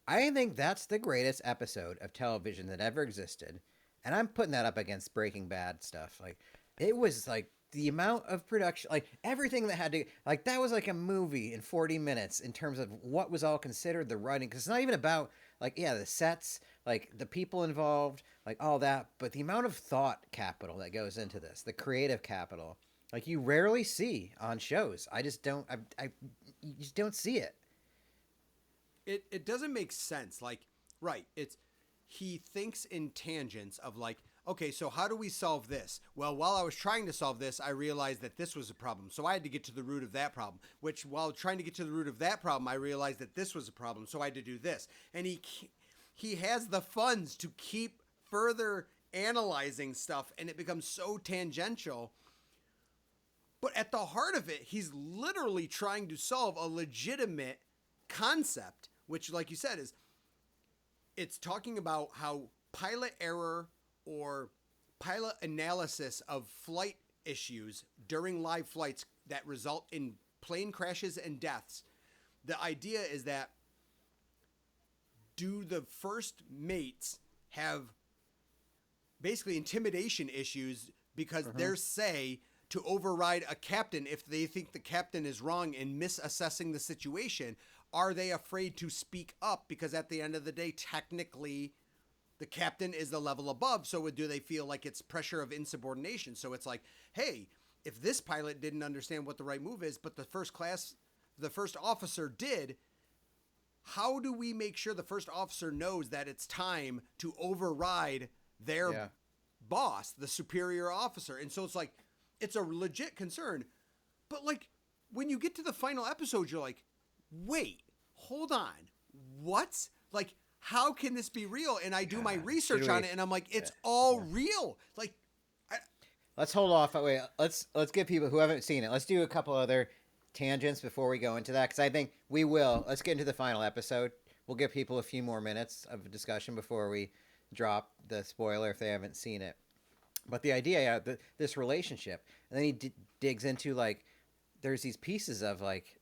I think that's the greatest episode of television that ever existed. And I'm putting that up against Breaking Bad stuff. Like, it was like the amount of production, like everything that had to, like that was like a movie in 40 minutes in terms of what was all considered, the writing. Because it's not even about the sets, like the people involved, like all that. But the amount of thought capital that goes into this, the creative capital, Like you rarely see on shows. I just don't. I you just don't see it. It doesn't make sense. Like, right, it's he thinks in tangents of like, okay, so how do we solve this? Well, while I was trying to solve this, I realized that this was a problem. So I had to get to the root of that problem, which while trying to get to the root of that problem, I realized that this was a problem. So I had to do this. And he has the funds to keep further analyzing stuff, and it becomes so tangential. But at the heart of it, he's literally trying to solve a legitimate concept, which, like you said, is it's talking about how pilot error or pilot analysis of flight issues during live flights that result in plane crashes and deaths. The idea is that do the first mates have basically intimidation issues because they're say to override a captain if they think the captain is wrong in misassessing the situation? Are they afraid to speak up because at the end of the day, technically, the captain is the level above? So do they feel like it's pressure of insubordination? So it's like, hey, if this pilot didn't understand what the right move is, but the first officer did, how do we make sure the first officer knows that it's time to override their boss, the superior officer? And so it's like, it's a legit concern. But like, when you get to the final episode, you're like, wait, hold on. What? Like, how can this be real? And I do my research on it, and I'm like, it's all real. Like, Let's hold off. Wait, let's give people who haven't seen it. Let's do a couple other tangents before we go into that, because I think we will. Let's get into the final episode. We'll give people a few more minutes of discussion before we drop the spoiler if they haven't seen it. But the idea, this relationship, and then he digs into like, there's these pieces of like,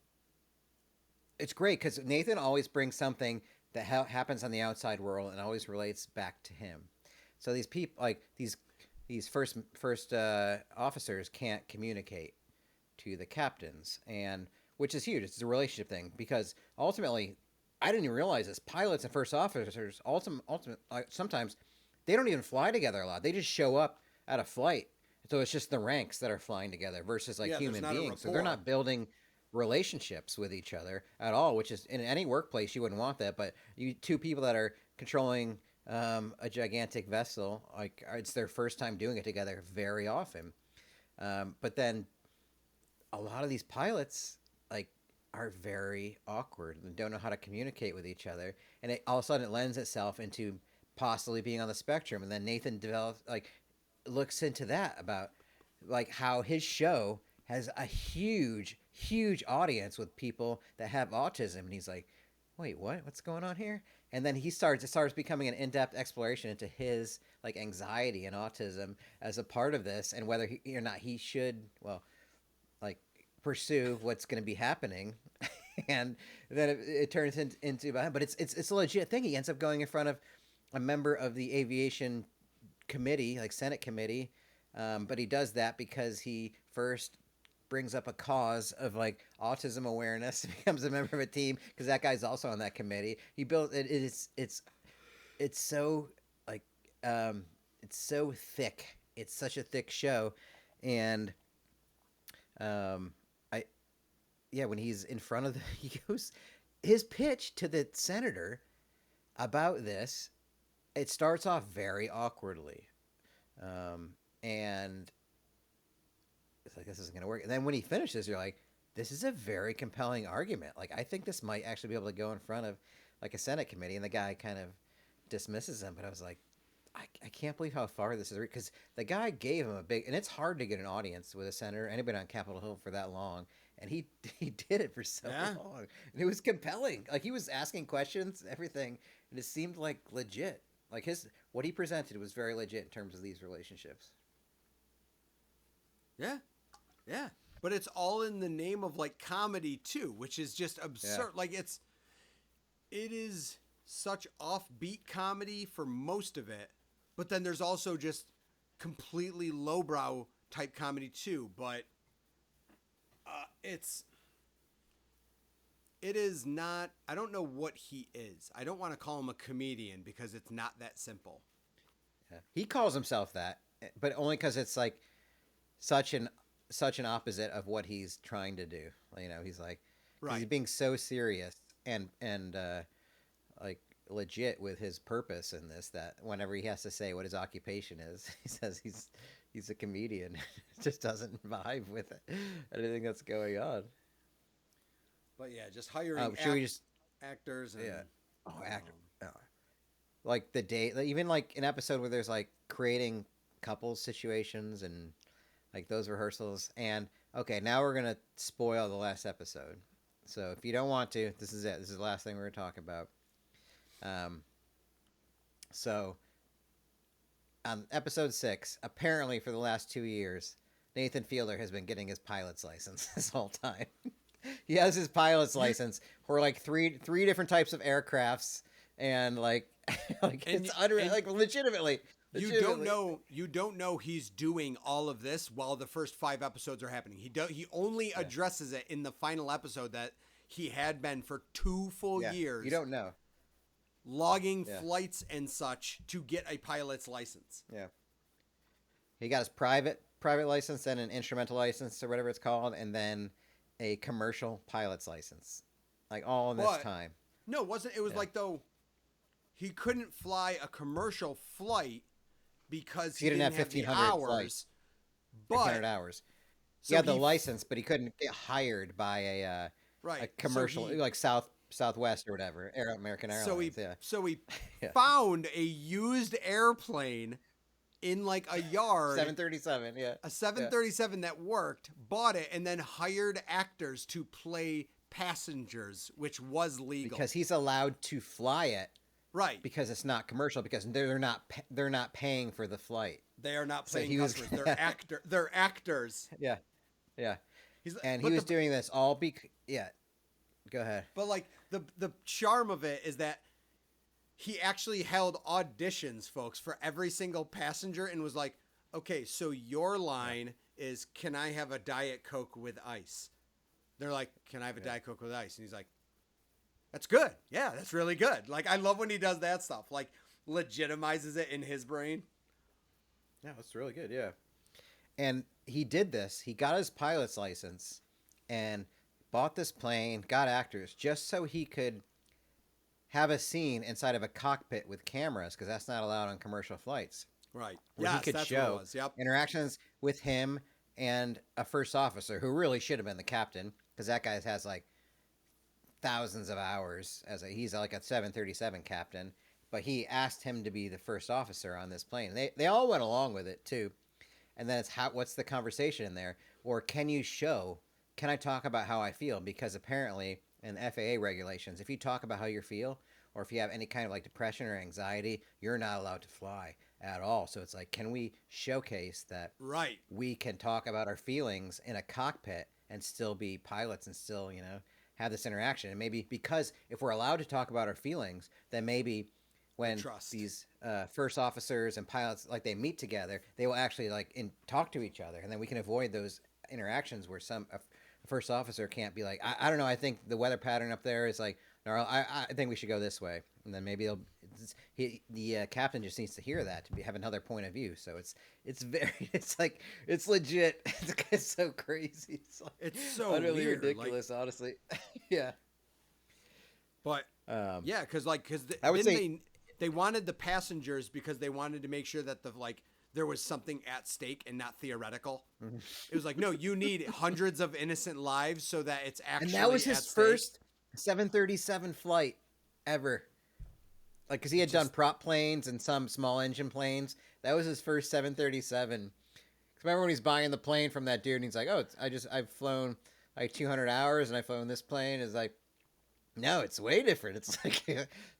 it's great because Nathan always brings something that happens on the outside world and always relates back to him. So these people, like these first officers, can't communicate to the captains, and which is huge. It's a relationship thing because ultimately, I didn't even realize this. Pilots and first officers sometimes they don't even fly together a lot. They just show up at a flight. So it's just the ranks that are flying together versus like human beings. So they're not building relationships with each other at all, which is in any workplace you wouldn't want that. But two people that are controlling a gigantic vessel, like it's their first time doing it together very often. But then a lot of these pilots like are very awkward and don't know how to communicate with each other, and all of a sudden it lends itself into possibly being on the spectrum. And then Nathan looks into that about like how his show has a huge audience with people that have autism, and he's like, wait, what's going on here? And then it starts becoming an in-depth exploration into his like anxiety and autism as a part of this, and whether he or not he should like pursue what's going to be happening. And then it turns into but it's a legit thing. He ends up going in front of a member of the aviation committee, like Senate committee, but he does that because he first brings up a cause of like autism awareness and becomes a member of a team because that guy's also on that committee. He built it. It's so like it's so thick. It's such a thick show, and when he's in front of he goes his pitch to the senator about this. It starts off very awkwardly, and it's like, this isn't going to work. And then when he finishes, you're like, this is a very compelling argument. Like, I think this might actually be able to go in front of like a Senate committee. And the guy kind of dismisses him. But I was like, I can't believe how far this is, because the guy gave him a big, and it's hard to get an audience with a senator, anybody on Capitol Hill for that long. And he did it for so long. And it was compelling. Like, he was asking questions, everything. And it seemed like legit. Like what he presented was very legit in terms of these relationships. Yeah. But it's all in the name of like comedy too, which is just absurd. Like it is such offbeat comedy for most of it, but then there's also just completely lowbrow type comedy too. But it is not, I don't know what he is. I don't want to call him a comedian because it's not that simple. Yeah. He calls himself that, but only because it's like such an such an opposite of what he's trying to do. You know, he's like, 'cause he's Right. being so serious and like legit with his purpose in this that whenever he has to say what his occupation is, he says he's a comedian. It just doesn't vibe with it. Anything that's going on. But yeah, just hiring Should we just actors and yeah? Oh, actor. Oh. Like the day, like, even like an episode where there's like creating couples situations and like those rehearsals. And okay, now we're gonna spoil the last episode. So if you don't want to, this is it. This is the last thing we're gonna talk about. Um. So on episode 6, apparently for the last 2 years, Nathan Fielder has been getting his pilot's license this whole time. He has his pilot's license for like three different types of aircrafts, and like like And it's y- unreal, and like legitimately. you don't know he's doing all of this while the first 5 episodes are happening. He only addresses it in the final episode that he had been for 2 full Yeah, years. you don't know. Logging Yeah. flights and such to get a pilot's license. Yeah, he got his private license, then an instrumental license or whatever it's called, and then a commercial pilot's license, like all in this But- time. No, wasn't it was Yeah. like though he couldn't fly a commercial flight because He didn't have the 1,500 hours. flights. But 100 hours. so He had the he- license, but he couldn't get hired by a right a commercial So he, like Southwest or whatever, American Airlines. so he Yeah. so he Yeah. found a used airplane in like a yard. 737, yeah. A 737 that worked, bought it, and then hired actors to play passengers, which was legal. Because he's allowed to fly it right, because it's not commercial because they're not paying for the flight. they are not so playing he was- customers. They're actors. Yeah. Yeah. He's, And but he was the- doing this all yeah. Go ahead. But like the charm of it is that he actually held auditions, folks, for every single passenger and was like, "Okay, so your line is, can I have a Diet Coke with ice?" They're like, "Can I have a Diet Coke with ice?" And he's like, "That's good. Yeah, that's really good." Like I love when he does that stuff. Like legitimizes it in his brain. Yeah, that's really good. Yeah. And he did this. He got his pilot's license and bought this plane, got actors just so he could have a scene inside of a cockpit with cameras because that's not allowed on commercial flights. Right. Where Yes, he could that's show what it was. Yep. interactions with him and a first officer who really should have been the captain because that guy has like thousands of hours he's like a 737 captain, but he asked him to be the first officer on this plane. They all went along with it too. And then it's what's the conversation in there? Or can I talk about how I feel? Because apparently in FAA regulations, if you talk about how you feel or if you have any kind of like depression or anxiety, you're not allowed to fly at all. So it's like, can we showcase that Right. we can talk about our feelings in a cockpit and still be pilots and still, have this interaction? And maybe because if we're allowed to talk about our feelings, then maybe when Trust. these first officers and pilots like they meet together, they will actually talk to each other, and then we can avoid those interactions where a first officer can't be like, I don't know, I think the weather pattern up there is like, no, I think we should go this way, and then maybe the captain just needs to hear that to have another point of view. So it's legit. It's so crazy. It's like It's so utterly weird, like- ridiculous, honestly. Yeah. But yeah, because I would say- they wanted the passengers because they wanted to make sure that there was something at stake and not theoretical. It was like, no, you need hundreds of innocent lives so that it's actually. And that was at his stake. first 737 flight ever. Like, because he had done prop planes and some small engine planes. That was his first 737. Because remember when he's buying the plane from that dude and he's like, oh, I've flown like 200 hours and I've flown this plane. It's like, no, it's way different. It's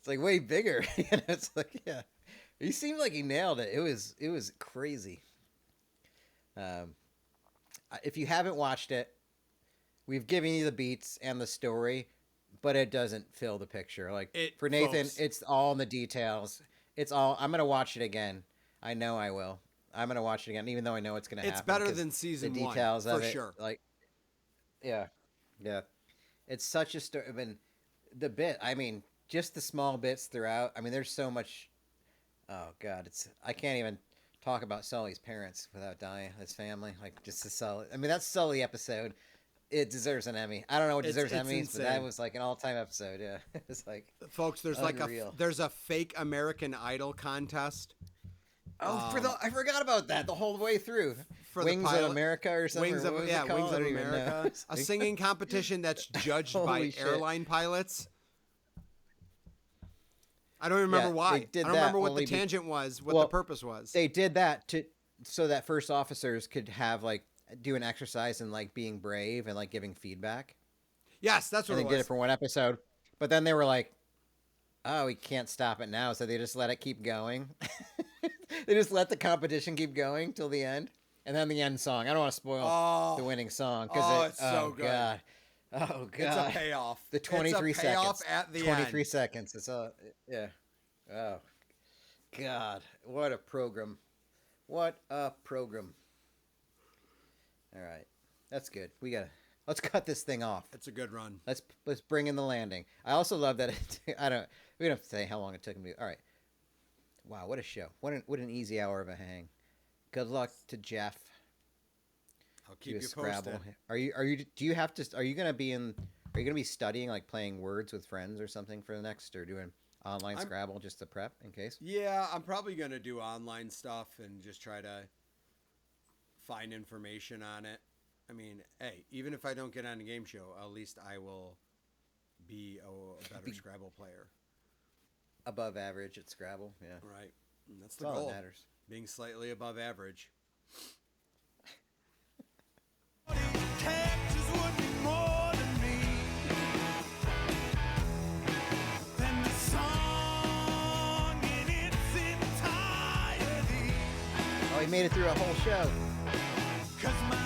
like way bigger. It's like, yeah. He seemed like he nailed it. It was crazy. If you haven't watched it, we've given you the beats and the story, but it doesn't fill the picture. Like for Nathan, folks. it's all in the details. It's all. I'm gonna watch it again. I know I will. I'm gonna watch it again, even though I know it's gonna happen. It's better 'cause than season the one, details of for it, sure. Like, yeah. It's such a story. I mean, the bit. I mean, just the small bits throughout. I mean, there's so much. Oh God, I can't even talk about Sully's parents without dying, his family, like just a Sully. I mean, that's Sully episode. It deserves an Emmy. I don't know what deserves It's Emmys, but that insane. was like an all-time episode. Yeah, it's like Folks, there's unreal. there's a fake American Idol contest. I forgot about that the whole way through. For the Wings of pilot- America or something. Wings or of what was it called? Wings I of don't even know. America, a singing competition that's judged by Holy shit. airline pilots. I don't remember Yeah, why. they did I don't that remember what only the be- tangent was, what Well, the purpose was. They did that so that first officers could have like do an exercise in like being brave and like giving feedback. Yes, that's what And it they did was. it for one episode, but then they were like, "Oh, we can't stop it now," so they just let it keep going. They just let the competition keep going till the end, and then the end song. I don't want to spoil the winning song because it's so good. God. Oh god, It's a payoff. The 23 it's a payoff seconds. at the 23 end. seconds. It's all yeah. Oh god, what a program! What a program! All right, that's good. Let's cut this thing off. It's a good run. Let's bring in the landing. I also love that we don't have to say how long it took me. All right. Wow, what a show! What an easy hour of a hang. Good luck to Jeff. I'll Do keep a you Scrabble. posted. Are you? Do you have to? Are you gonna be studying like playing words with friends or something for the next, or doing online I'm- Scrabble just to prep in case? Yeah, I'm probably going to do online stuff and just try to find information on it. I mean, hey, even if I don't get on a game show, at least I will be a better Scrabble player. Above average at Scrabble. Yeah, Right. And that's that's the all goal. that matters. Being slightly above average. Characters would be more than me. Than the song in its entirety. Oh, he made it through a whole show. 'Cause my